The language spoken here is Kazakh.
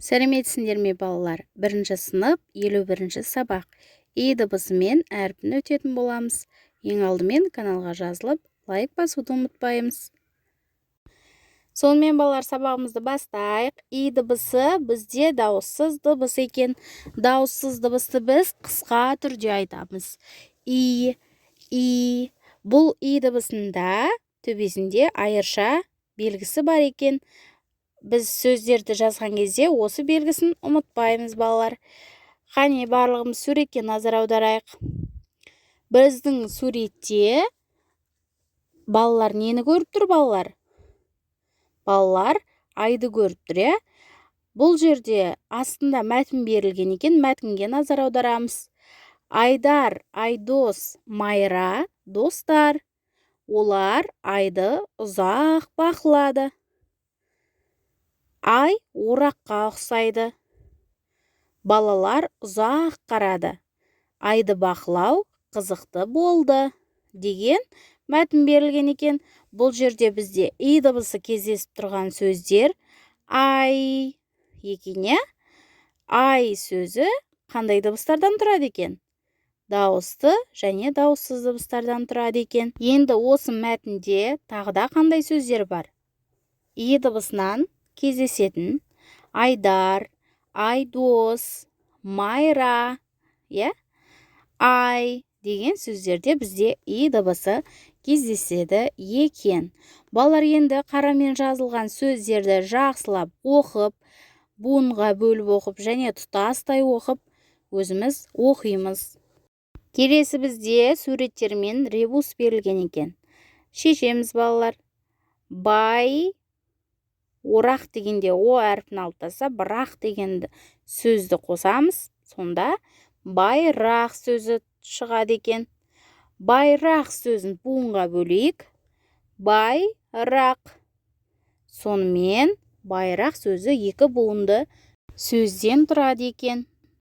Сәлеметсіңдер ме балалар? Бірінші сынып 51-ші сабақ. И дыбысымен әрпін өтетін боламыз. Ең алдымен каналға жазылып, лайк басуды ұмытпаймыз. Сонымен балалар, сабағымызды бастайық. И дыбысы бізде дауыссыз дыбыс екен. Дауыссыз дыбысты біз қысқа түрде айтамыз. И. Бұл и дыбысында төбесінде айырша белгісі бар екен. Біз сөздерді жазған кезде осы белгісін ұмытпаймыз балалар. Қане барлығымыз суретке назар аударайық. Біздің суретте балалар нені көріп тұр балалар? Балалар айды көріп тұр, иә? Бұл жерде астында мәтін берілген екен, мәтінге назар аударамыз. Айдар, Айдос, Майра достар. Олар айды ұзақ бақылады. Ай ораққа ұқсайды. Балалар ұзақ қарады. Айды бақылау қызықты болды деген мәтін берілген екен. Бұл жерде бізде и дыбысы кездесіп тұрған сөздер ай екен, иә? Ай сөзі қандай дыбыстардан тұрады екен? Дауысты және дауыссыз дыбыстардан тұрады екен. Енді осы мәтінде тағы да қандай сөздер бар? И дыбысынан кездесетін Айдар, Айдос, Майра, ай деген сөздерде бізде и дыбысы кездеседі екен. Балалар, енді қарамен жазылған сөздерді жақсылап оқып, буынға бөліп оқып және тұтастай оқып, өзіміз оқимыз. Келесі бізде суреттермен ребус берілген екен. Шешеміз балалар. Бай, орақ дегенде о әрпін алып тастап, бірақ деген сөзді қосамыз. Сонда байрақ сөзі шығады екен. Байрақ сөзін буынға бөлейік. Байрақ. Сонымен байрақ сөзі екі буынды сөзден тұрады екен.